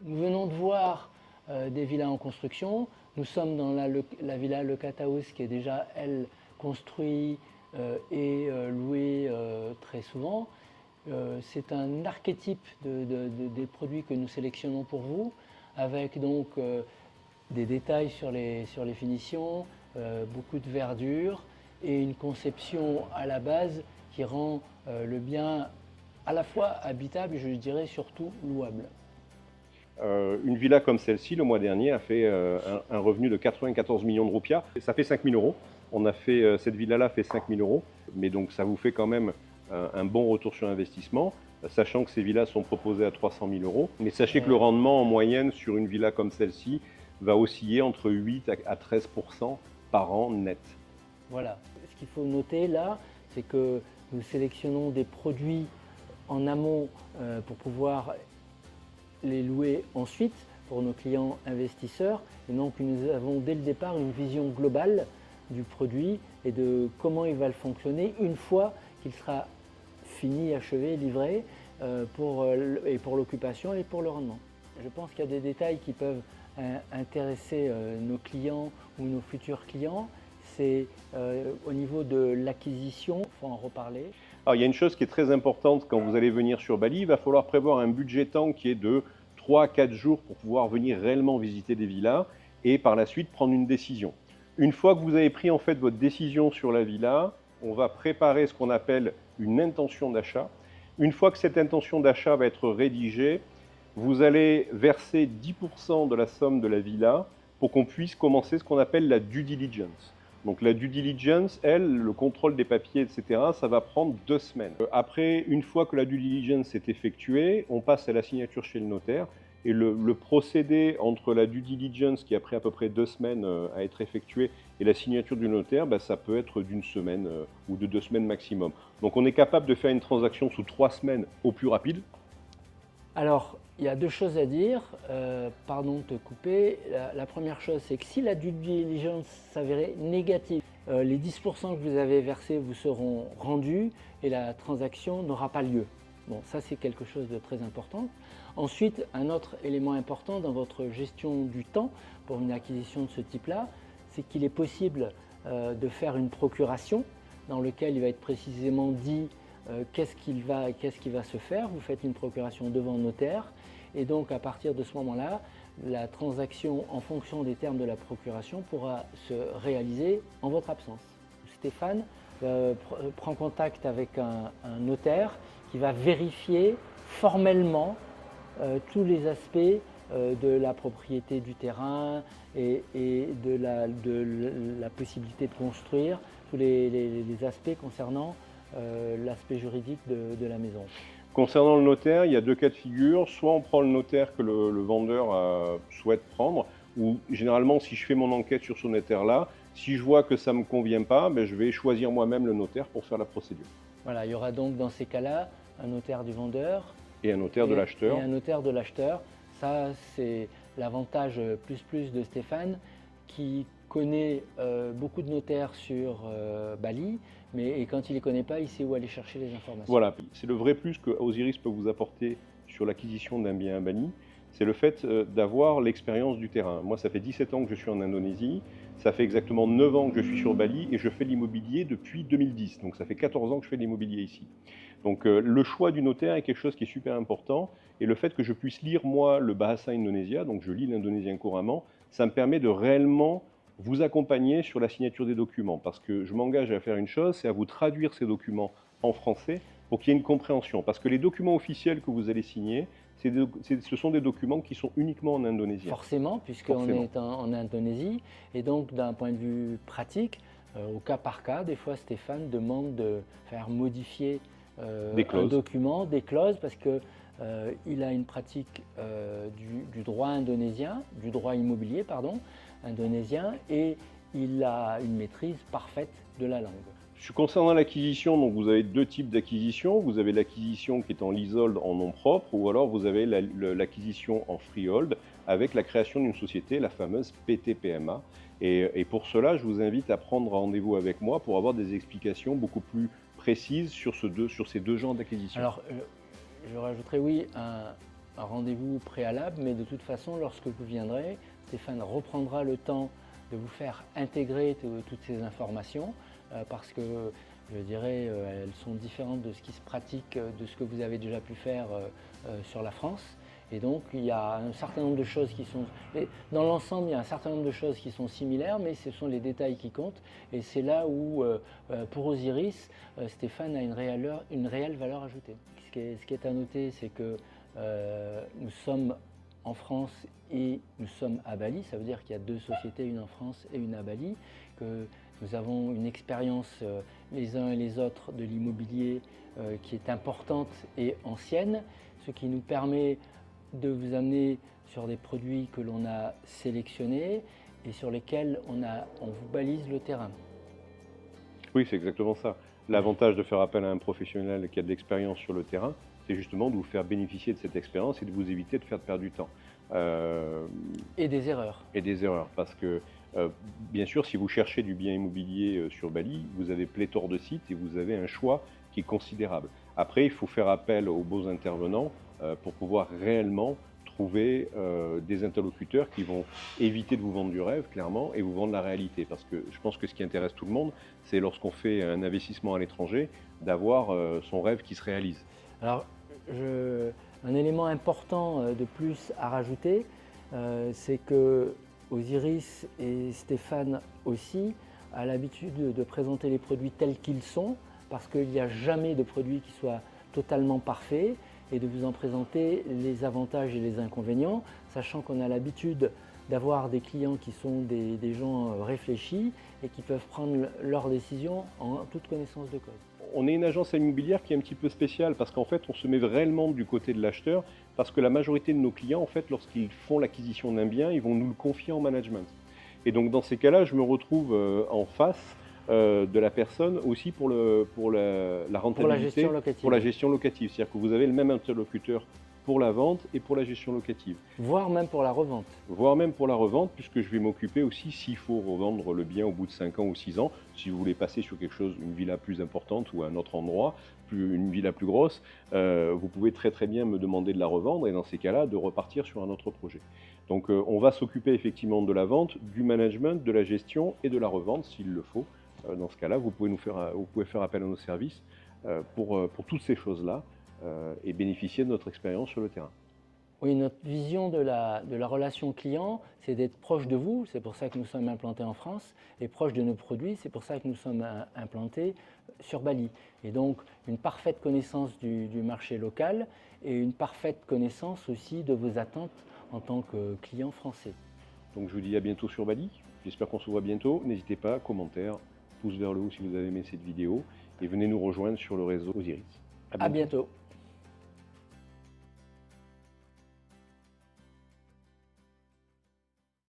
Nous venons de voir des villas en construction. Nous sommes dans la villa Le Cataous qui est déjà, elle, construite et louée très souvent. C'est un archétype des produits que nous sélectionnons pour vous, avec donc des détails sur les finitions, beaucoup de verdure et une conception à la base qui rend le bien à la fois habitable et je dirais surtout louable. Une villa comme celle-ci, le mois dernier, a fait un revenu de 94 millions de roupias. Ça fait 5 000 euros. On a fait, cette villa-là fait 5 000 euros. Mais donc ça vous fait quand même un bon retour sur investissement, sachant que ces villas sont proposées à 300 000 euros. Mais sachez que le rendement en moyenne sur une villa comme celle-ci va osciller entre 8 à 13% par an net. Voilà. Ce qu'il faut noter là, c'est que nous sélectionnons des produits en amont pour pouvoir les louer ensuite pour nos clients investisseurs. Et donc nous avons dès le départ une vision globale du produit et de comment il va fonctionner une fois qu'il sera fini, achevé, livré pour l'occupation et pour le rendement. Je pense qu'il y a des détails qui peuvent intéresser nos clients ou nos futurs clients. C'est au niveau de l'acquisition, il faut en reparler. Alors, il y a une chose qui est très importante quand vous allez venir sur Bali, il va falloir prévoir un budget temps qui est de 3 à 4 jours pour pouvoir venir réellement visiter des villas et par la suite prendre une décision. Une fois que vous avez pris en fait votre décision sur la villa, on va préparer ce qu'on appelle une intention d'achat. Une fois que cette intention d'achat va être rédigée, vous allez verser 10% de la somme de la villa pour qu'on puisse commencer ce qu'on appelle la due diligence. Donc la due diligence, elle, le contrôle des papiers, etc., ça va prendre 2 semaines. Après, une fois que la due diligence est effectuée, on passe à la signature chez le notaire. Et le procédé entre la due diligence, qui a pris à peu près 2 semaines à être effectuée, et la signature du notaire, ça peut être d'une semaine ou de 2 semaines maximum. Donc on est capable de faire une transaction sous 3 semaines au plus rapide. Alors, il y a deux choses à dire. Pardon de te couper. La première chose, c'est que si la due diligence s'avérait négative, les 10% que vous avez versés vous seront rendus et la transaction n'aura pas lieu. Bon, ça c'est quelque chose de très important. Ensuite, un autre élément important dans votre gestion du temps pour une acquisition de ce type-là, c'est qu'il est possible de faire une procuration dans laquelle il va être précisément dit qu'est-ce qui va se faire. Vous faites une procuration devant notaire et donc à partir de ce moment-là, la transaction en fonction des termes de la procuration pourra se réaliser en votre absence. Stéphane prend contact avec un notaire qui va vérifier formellement tous les aspects de la propriété du terrain et de la possibilité de construire, tous les aspects concernant l'aspect juridique de la maison. Concernant le notaire, il y a 2 cas de figure. Soit on prend le notaire que le vendeur souhaite prendre, ou généralement si je fais mon enquête sur ce notaire-là, si je vois que ça ne me convient pas, je vais choisir moi-même le notaire pour faire la procédure. Voilà, il y aura donc dans ces cas-là un notaire du vendeur et un notaire de l'acheteur. Et un notaire de l'acheteur. Ça, c'est l'avantage plus de Stéphane qui connaît beaucoup de notaires sur Bali, et quand il ne les connaît pas, il sait où aller chercher les informations. Voilà, c'est le vrai plus que Osiris peut vous apporter sur l'acquisition d'un bien à Bali, c'est le fait d'avoir l'expérience du terrain. Moi, ça fait 17 ans que je suis en Indonésie, ça fait exactement 9 ans que je suis sur Bali et je fais l'immobilier depuis 2010, donc ça fait 14 ans que je fais de l'immobilier ici. Donc le choix du notaire est quelque chose qui est super important et le fait que je puisse lire moi le Bahasa Indonesia, donc je lis l'indonésien couramment, ça me permet de réellement vous accompagner sur la signature des documents parce que je m'engage à faire une chose, c'est à vous traduire ces documents en français pour qu'il y ait une compréhension. Parce que les documents officiels que vous allez signer, ce sont des documents qui sont uniquement en indonésien. Forcément, puisqu'on est en Indonésie. Et donc, d'un point de vue pratique, au cas par cas, des fois, Stéphane demande de faire modifier un document, des clauses, parce qu'il a une pratique du droit indonésien, du droit immobilier, pardon, indonésien, et il a une maîtrise parfaite de la langue. Concernant l'acquisition, donc vous avez 2 types d'acquisition. Vous avez l'acquisition qui est en leasehold en nom propre, ou alors vous avez l'acquisition en freehold avec la création d'une société, la fameuse PTPMA. Et pour cela, je vous invite à prendre rendez-vous avec moi pour avoir des explications beaucoup plus précises sur ces deux genres d'acquisition. Alors, je rajouterai oui un rendez-vous préalable, mais de toute façon, lorsque vous viendrez, Stéphane reprendra le temps de vous faire intégrer toutes ces informations parce que je dirais elles sont différentes de ce qui se pratique, de ce que vous avez déjà pu faire sur la France. Et donc il y a un certain nombre de choses qui sont, dans l'ensemble il y a un certain nombre de choses qui sont similaires, mais ce sont les détails qui comptent. Et c'est là où pour Osiris, Stéphane a une réelle valeur ajoutée. Ce qui est à noter, c'est que nous sommes en France et nous sommes à Bali, ça veut dire qu'il y a deux sociétés, une en France et une à Bali, que nous avons une expérience les uns et les autres de l'immobilier qui est importante et ancienne, ce qui nous permet de vous amener sur des produits que l'on a sélectionnés et sur lesquels on vous balise le terrain. Oui, c'est exactement ça. L'avantage de faire appel à un professionnel qui a de l'expérience sur le terrain, c'est justement de vous faire bénéficier de cette expérience et de vous éviter de faire perdre du temps. Et des erreurs. Et des erreurs, parce que bien sûr, si vous cherchez du bien immobilier sur Bali, vous avez pléthore de sites et vous avez un choix qui est considérable. Après, il faut faire appel aux beaux intervenants pour pouvoir réellement trouver des interlocuteurs qui vont éviter de vous vendre du rêve, clairement, et vous vendre la réalité. Parce que je pense que ce qui intéresse tout le monde, c'est lorsqu'on fait un investissement à l'étranger, d'avoir son rêve qui se réalise. Alors, un élément important de plus à rajouter, c'est que Osiris et Stéphane aussi a l'habitude de présenter les produits tels qu'ils sont, parce qu'il n'y a jamais de produit qui soit totalement parfait, et de vous en présenter les avantages et les inconvénients, sachant qu'on a l'habitude d'avoir des clients qui sont des gens réfléchis et qui peuvent prendre leurs décisions en toute connaissance de cause. On est une agence immobilière qui est un petit peu spéciale parce qu'en fait, on se met réellement du côté de l'acheteur parce que la majorité de nos clients, en fait, lorsqu'ils font l'acquisition d'un bien, ils vont nous le confier en management. Et donc, dans ces cas-là, je me retrouve en face de la personne aussi pour la rentabilité, pour la gestion locative. C'est-à-dire que vous avez le même interlocuteur pour la vente et pour la gestion locative. Voire même pour la revente. Voire même pour la revente, puisque je vais m'occuper aussi, s'il faut revendre le bien au bout de 5 ans ou 6 ans, si vous voulez passer sur quelque chose, une villa plus importante ou un autre endroit, une villa plus grosse, vous pouvez très très bien me demander de la revendre et dans ces cas-là, de repartir sur un autre projet. Donc on va s'occuper effectivement de la vente, du management, de la gestion et de la revente s'il le faut. Dans ce cas-là, vous pouvez faire appel à nos services pour toutes ces choses-là et bénéficier de notre expérience sur le terrain. Oui, notre vision de la relation client, c'est d'être proche de vous, c'est pour ça que nous sommes implantés en France, et proche de nos produits, c'est pour ça que nous sommes implantés sur Bali. Et donc, une parfaite connaissance du marché local et une parfaite connaissance aussi de vos attentes en tant que client français. Donc, je vous dis à bientôt sur Bali, j'espère qu'on se voit bientôt. N'hésitez pas, commentaires, pouce vers le haut si vous avez aimé cette vidéo, et venez nous rejoindre sur le réseau Osiris. À bientôt.